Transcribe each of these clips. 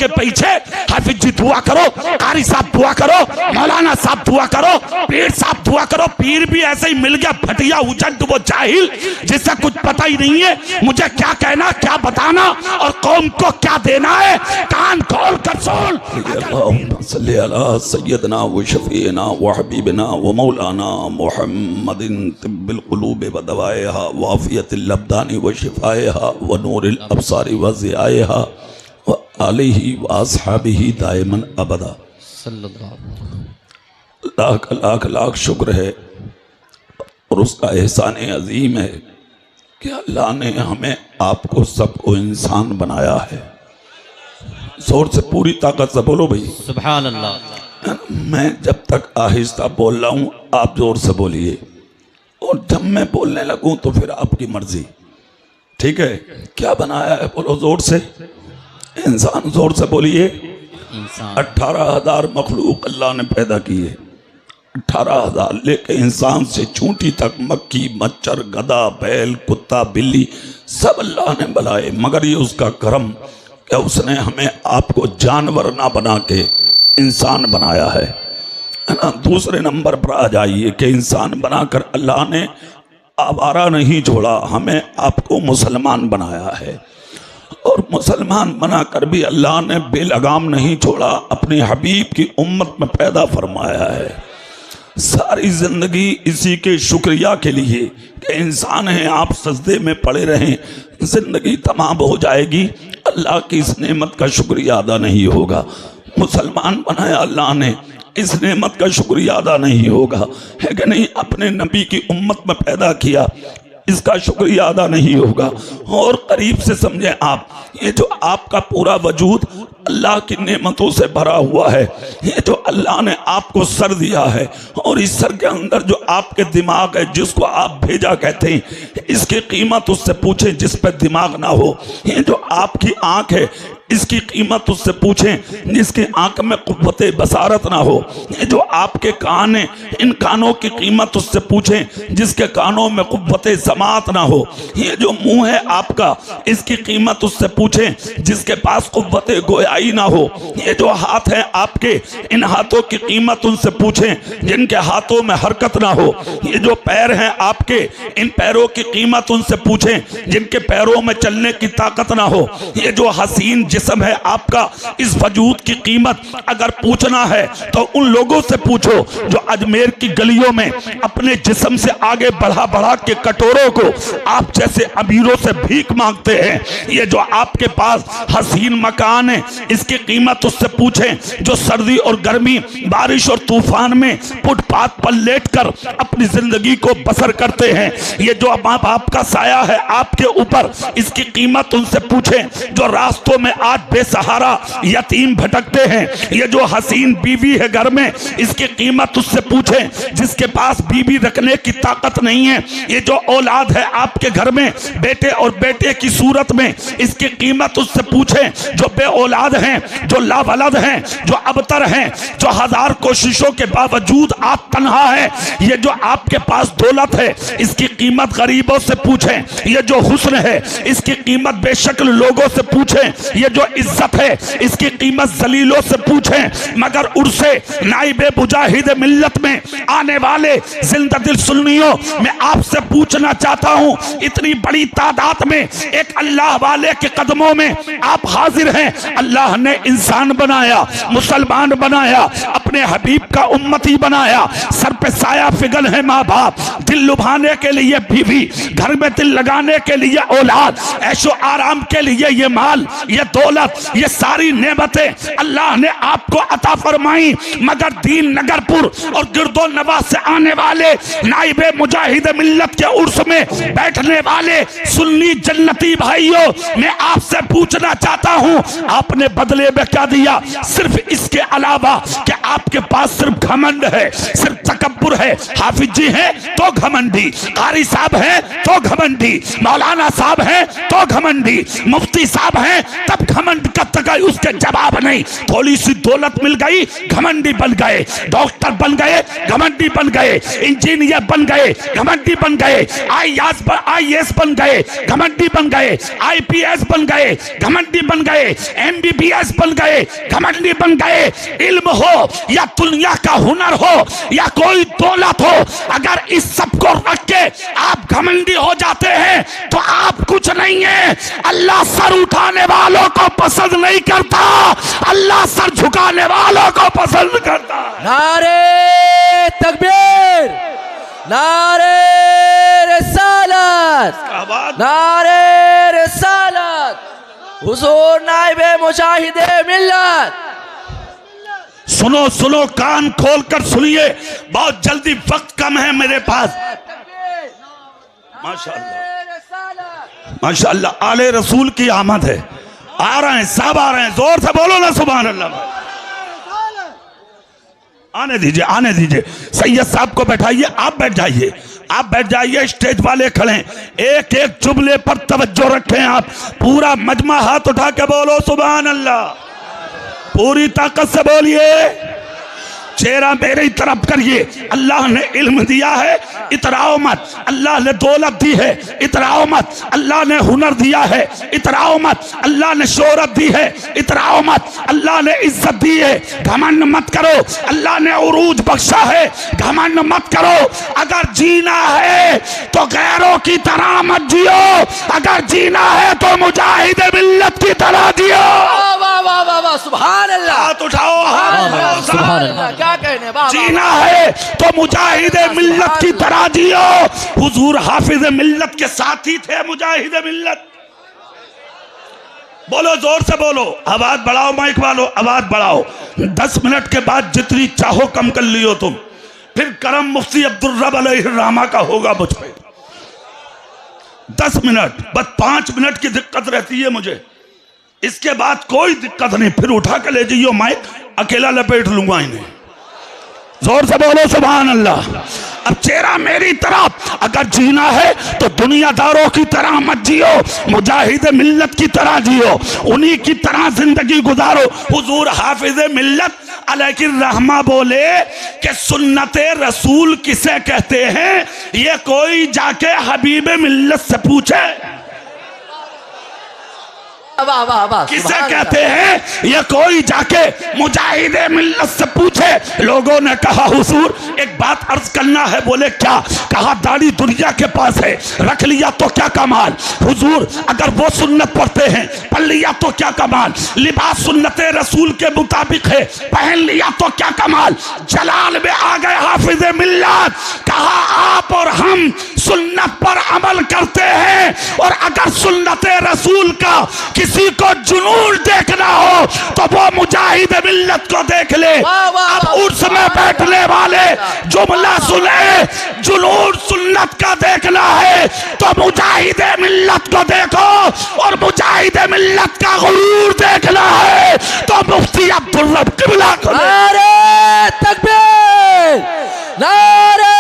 के पीछे हाफिज जी दुआ करो, कारी साहब दुआ करो, मौलाना साहब दुआ करो, पीर साहब दुआ करो। पीर भी ऐसे ही मिल गया, फटिया उचट, वो जाहिल जिससे कुछ पता ही नहीं है मुझे क्या कहना, क्या बताना और कौम को क्या देना है। कान खोल कर सुन। सल्ली अला सय्यदना व शफीना व हबीबना व मौलाना मुहम्मदिन तिब्बिल क़ुलूब व दवाइहा व आफियतिल अब्दानी व शिफाइहा व नूरिल अब्सारी व ज़ियाइहा व आलिही व अस्हाबिही दाइमन अबदा। लाख लाख लाख शुक्र है और उसका एहसान अजीम है कि अल्लाह ने हमें आपको सबको इंसान बनाया है। जोर से पूरी ताकत से बोलो भाई सुभान अल्लाह। मैं जब तक आहिस्ता बोल रहा हूँ आप जोर से बोलिए, और जब मैं बोलने लगूं तो फिर आपकी मर्जी। ठीक है, क्या बनाया है बोलो जोर से। इंसान, जोर से बोलिए। 18,000 मखलूक अल्लाह ने पैदा किए, 18,000, लेके इंसान से चूंटी तक, मक्खी, मच्छर, गधा, बैल, कुत्ता, बिल्ली, सब अल्लाह ने बनाए। मगर ये उसका करम कि उसने हमें आपको जानवर ना बना के इंसान बनाया है ना। दूसरे नंबर पर आ जाइए कि इंसान बनाकर अल्लाह ने आवारा नहीं छोड़ा, हमें आपको मुसलमान बनाया है। और मुसलमान बनाकर भी अल्लाह ने बेलगाम नहीं छोड़ा, अपने हबीब की उम्मत में पैदा फरमाया है। सारी जिंदगी इसी के शुक्रिया के लिए कि इंसान हैं आप, सजदे में पड़े रहें, जिंदगी तमाम हो जाएगी, अल्लाह की इस नेमत का शुक्रिया अदा नहीं होगा। मुसलमान बनाया अल्लाह ने, इस नेमत का शुक्रिया अदा नहीं होगा, है कि नहीं। अपने नबी की उम्मत में पैदा किया, इसका शुक्रिया अदा नहीं होगा। और करीब से समझें आप, ये जो आपका पूरा वजूद अल्लाह की नेमतों से भरा हुआ है, ये जो अल्लाह ने आपको सर दिया है, और इस सर के अंदर जो आपके दिमाग है जिसको आप भेजा कहते हैं, इसकी कीमत उससे पूछें जिस पे दिमाग ना हो। ये जो आपकी आंख है इसकी कीमत उससे पूछें जिसकी आंख में कुव्वत बसारत ना हो। ये जो आपके कान हैं, इन कानों की कीमत उससे पूछें जिसके कानों में कुव्वत समात ना हो। ये जो मुंह है आपका, इसकी कीमत उससे पूछें जिसके पास कुव्वत गोयाई ना हो। ये जो हाथ है आपके, इन हाथों की कीमत उनसे पूछें जिनके हाथों में हरकत ना हो। ये जो पैर हैं आपके, इन पैरों की कीमत उनसे पूछें जिनके पैरों में चलने की ताकत ना हो। ये जो हसीन जिस्म है आपका, इस वजूद की कीमत अगर पूछना है तो उन लोगों से पूछो जो अजमेर की गलियों में अपने जिस्म से आगे बढ़ा बढ़ा के कटोरों को आप जैसे अमीरों से भीख मांगते हैं। ये जो आपके पास हसीन मकान है, इसकी कीमत उससे पूछें जो सर्दी और गर्मी, बारिश और तूफान में फुटपाथ पर लेटकर अपनी जिंदगी को बसर करते हैं। ये जो माँ बाप का साया है आपके ऊपर, इसकी कीमत उनसे पूछें जो रास्तों में आज बेसहारा यतीम भटकते हैं। ये जो हसीन बीवी है घर में, इसकी कीमत उससे पूछें जिसके पास बीवी रखने की ताकत नहीं है। ये जो औलाद है आपके घर में, बेटे और बेटे की सूरत में, इसकी कीमत उससे पूछें जो बे औलाद हैं, जो लावलद हैं, जो अबतर हैं, जो हजार कोशिशों के बावजूद आप तन्हा है। ये जो आपके पास दौलत है, इसकी कीमत गरीबों से पूछें। ये जो हुस्न है, इसकी कीमत बेशक्ल लोगों से पूछें। ये जो इज्जत है, इसकी कीमत जलीलों से पूछें। मगर उर्से नाइबे मुजाहिद मिल्लत में आने वाले जिंदा दिल सुन्नियों, मैं आपसे पूछना चाहता हूं, इतनी बड़ी तादाद में एक अल्लाह वाले के कदमों में आप हाजिर हैं। अल्लाह ने इंसान बनाया, मुसलमान बनाया, अपने हबीब का उम्मती बनाया, सर पे साया फिगन है माँ बाप, दिल लुभाने के लिए बीवी, घर में दिल लगाने के लिए औलाद, ऐशो आराम के लिए ये माल, ये दौलत, ये सारी नेमतें अल्लाह ने आपको अता फरमाई। मगर दीन नगरपुर और गिरदो नवा से आने वाले नाइबे मुजाहिद मिल्लत के उर्स में बैठने वाले सुन्नी जन्नती भाइयों, मैं आपसे पूछना चाहता हूं, आपने बदले में क्या दिया? सिर्फ इसके अलावा कि आपके पास सिर्फ घमंड है, सिर्फ तकब्बुर है। हाफिज जी हैं तो घमंडी, कारी साहब हैं तो घमंडी, मौलाना साहब हैं तो घमंडी, मुफ्ती साहब हैं तब घमंड का तक उसके जवाब नहीं। थोड़ी सी दौलत मिल गई घमंडी बन गए, डॉक्टर बन गए घमंडी बन गए, इंजीनियर बन गए घमंडी बन गए, IAS बन गए घमंडी बन गए, IPS बन गए घमंडी बन गए, MBBS बन गए घमंडी बन गए। इल्म हो या दुनिया का हुनर हो या कोई दौलत हो, अगर इस सब को रख के आप घमंडी हो जाते हैं तो आप कुछ नहीं है। अल्लाह सर उठाने वालों को पसंद नहीं करता, अल्लाह सर झुकाने वालों को पसंद करता। नारे तकबीर, नारे रिसालत, नारे रिसालत, हुजूर नाइबे मुजाहिदे मिल्लत। सुनो सुनो, कान खोलकर सुनिए, बहुत जल्दी, वक्त कम है मेरे पास। माशाअल्लाह माशाअल्लाह, आले रसूल की आमद है। आ रहे हैं, सब आ रहे हैं, जोर से बोलो ना सुभान अल्लाह। आने दीजिए आने दीजिए, सैयद साहब को बैठाइए, आप बैठ जाइए, आप बैठ जाइए। स्टेज वाले खड़े हैं, एक एक जुमले पर तवज्जो रखें आप। पूरा मजमा हाथ उठा के बोलो सुभान अल्लाह, पूरी ताकत से बोलिए। चेहरा मेरी तरफ करिए। अल्लाह ने इल्म दिया है, इतराओ मत। अल्लाह ने दौलत दी है, इतराओ मत। अल्लाह ने हुनर दिया है, इतराओ मत। अल्लाह ने शोहरत दी है, इतराओ मत। अल्लाह ने इज्जत दी है, घमंड मत करो। अल्लाह ने उरूज बख्शा है, घमंड मत करो। अगर जीना है तो गैरों की तरह मत जियो, अगर जीना है तो मुजाहिद मिल्लत की तरह जियो। वाह वाह वाह वाह, सुभान अल्लाह। हाथ उठाओ, सुभान अल्लाह, क्या कहने। जीना है तो मुजाहिद मिल्लत की तरह जियो। हुजूर हाफिज मिल्लत के साथी थे, मुजाहिद मिल्लत। बोलो, जोर से बोलो, आवाज बढ़ाओ, माइक वालों आवाज बढ़ाओ। 10 मिनट के बाद जितनी चाहो कम कर लियो तुम, फिर करम मुफ्ती अब्दुल रब अलैहिर्रहमा का होगा मुझ पे। 10 मिनट, बस 5 मिनट की दिक्कत रहती है मुझे, इसके बाद कोई दिक्कत नहीं। फिर उठा के ले जाइयो माइक, अकेला लपेट लूंगा इन्हें। जोर से बोलो सुभान अल्लाह। अब चेहरा मेरी तरफ, अगर जीना है तो दुनियादारों की तरह मत जियो, मुजाहिद मिल्लत की तरह जियो, उन्हीं की तरह जिंदगी गुजारो। हुजूर हाफिज मिल्लत अलैहिर्रहमा बोले कि सुन्नते रसूल किसे कहते हैं, ये कोई जाके हबीब मिल्लत से पूछे। वाह वाह वाह, किसे कहते हैं, ये कोई जाके मुजाहिद मिल्लत से पूछे। लोगों ने कहा हुजूर एक बात अर्ज करना है। बोले क्या? कहा दाढ़ी दुनिया के पास है, रख लिया तो क्या कमाल। हुजूर अगर वो सुन्नत पढ़ते हैं, पढ़ लिया तो क्या कमाल। लिबास सुन्नत रसूल के मुताबिक है, पहन लिया तो क्या कमाल। जलाल में आ गए हाफिज मिल्लत, कहा आप और हम सुन्नत पर अमल करते हैं, और अगर सुन्नत रसूल का किसी को जुनून देखना हो तो वो मुजाहिद मिल्लत को देख ले। अब उर्स में बैठने वाले जुमला सुने, जुनून सुन्नत का देखना है तो मुजाहिद मिल्लत को देखो, और मुजाहिद मिल्लत का गुरूर देखना है तो मुफ्ती अब्दुल रब किबला को। नारे तकबीर, नारे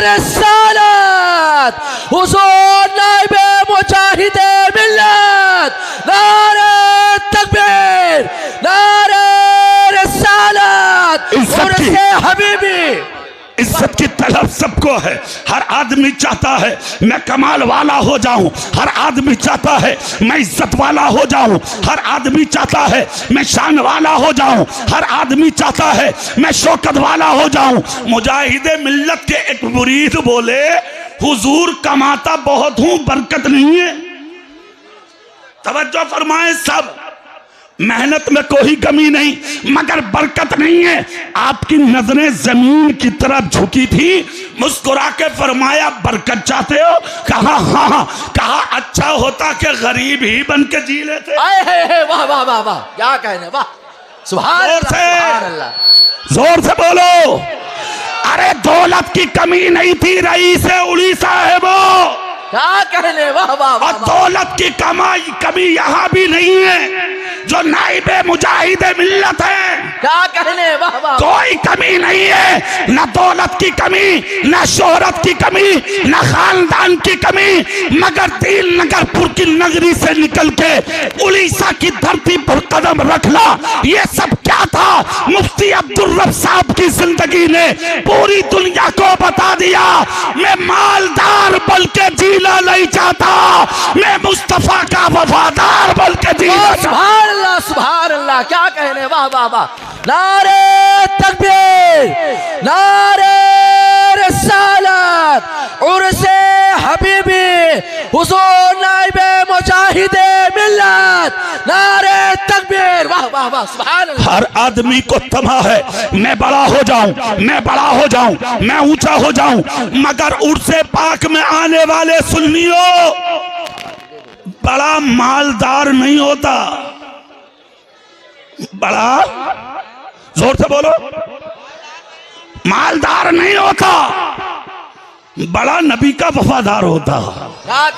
रिसालत, हुजूर नाइबे मुजाहिदे मिल्लत। नारे तकबीर, नारे रिसालत, उर्से हबीबी। इज्जत की तलब सबको है, हर आदमी चाहता है मैं कमाल वाला हो जाऊं, हर आदमी चाहता है मैं इज्जत वाला हो जाऊं, हर आदमी चाहता है मैं शान वाला हो जाऊं, हर आदमी चाहता है मैं शौकत वाला हो जाऊं। मुजाहिदे मिल्लत के एक मुरीद बोले हुजूर कमाता बहुत हूं, बरकत नहीं है। तवज्जो फरमाएं सब, मेहनत में कोई कमी नहीं मगर बरकत नहीं है। आपकी नजरें जमीन की तरफ झुकी थी, मुस्कुरा के फरमाया बरकत चाहते हो? कहा हाँ। कहा अच्छा होता कि गरीब ही बन के जी लेते। वाह वाह वाह वाह, क्या कहने। वाह, सुभान अल्लाह, जोर से बोलो। अरे दौलत की कमी नहीं थी, रईस उड़ीसा है वो, क्या कहने। वाह वाह, और दौलत की कमी यहाँ भी नहीं है। जो नाइबे मुजाहिदे मिल्लत है। क्या कहने, वाह वाह। कोई कमी नहीं है, न दौलत की कमी, न शोहरत की कमी, न खानदान की कमी, मगर दीन नगरपुर की नगरी से निकल के उड़ीसा की धरती पर कदम रखना, ये सब क्या था? मुफ्ती अब्दुल रब साहब की जिंदगी ने पूरी दुनिया को बता दिया। मैं मालदार बन के जीना नहीं चाहता, मैं मुस्तफा का वफादार बन के जीना। सुभान अल्लाह, सुभान अल्लाह। क्या कहने, वाह वाह वाह। नारे तकबीर, नारे रिसालत, उर्से हबीबी हुजूर नाइबे मुजाहिदे मिल्लत, नारे तकबीर, वाह वाह वाह, सुभान अल्लाह। हर आदमी को तमा है मैं बड़ा हो जाऊं, मैं बड़ा हो जाऊं, मैं ऊंचा हो जाऊं, मगर उर्से पाक में आने वाले सुन्नियों, बड़ा मालदार नहीं होता। बड़ा जोर से बोलो, मालदार नहीं होता, बड़ा नबी का वफादार होता। क्या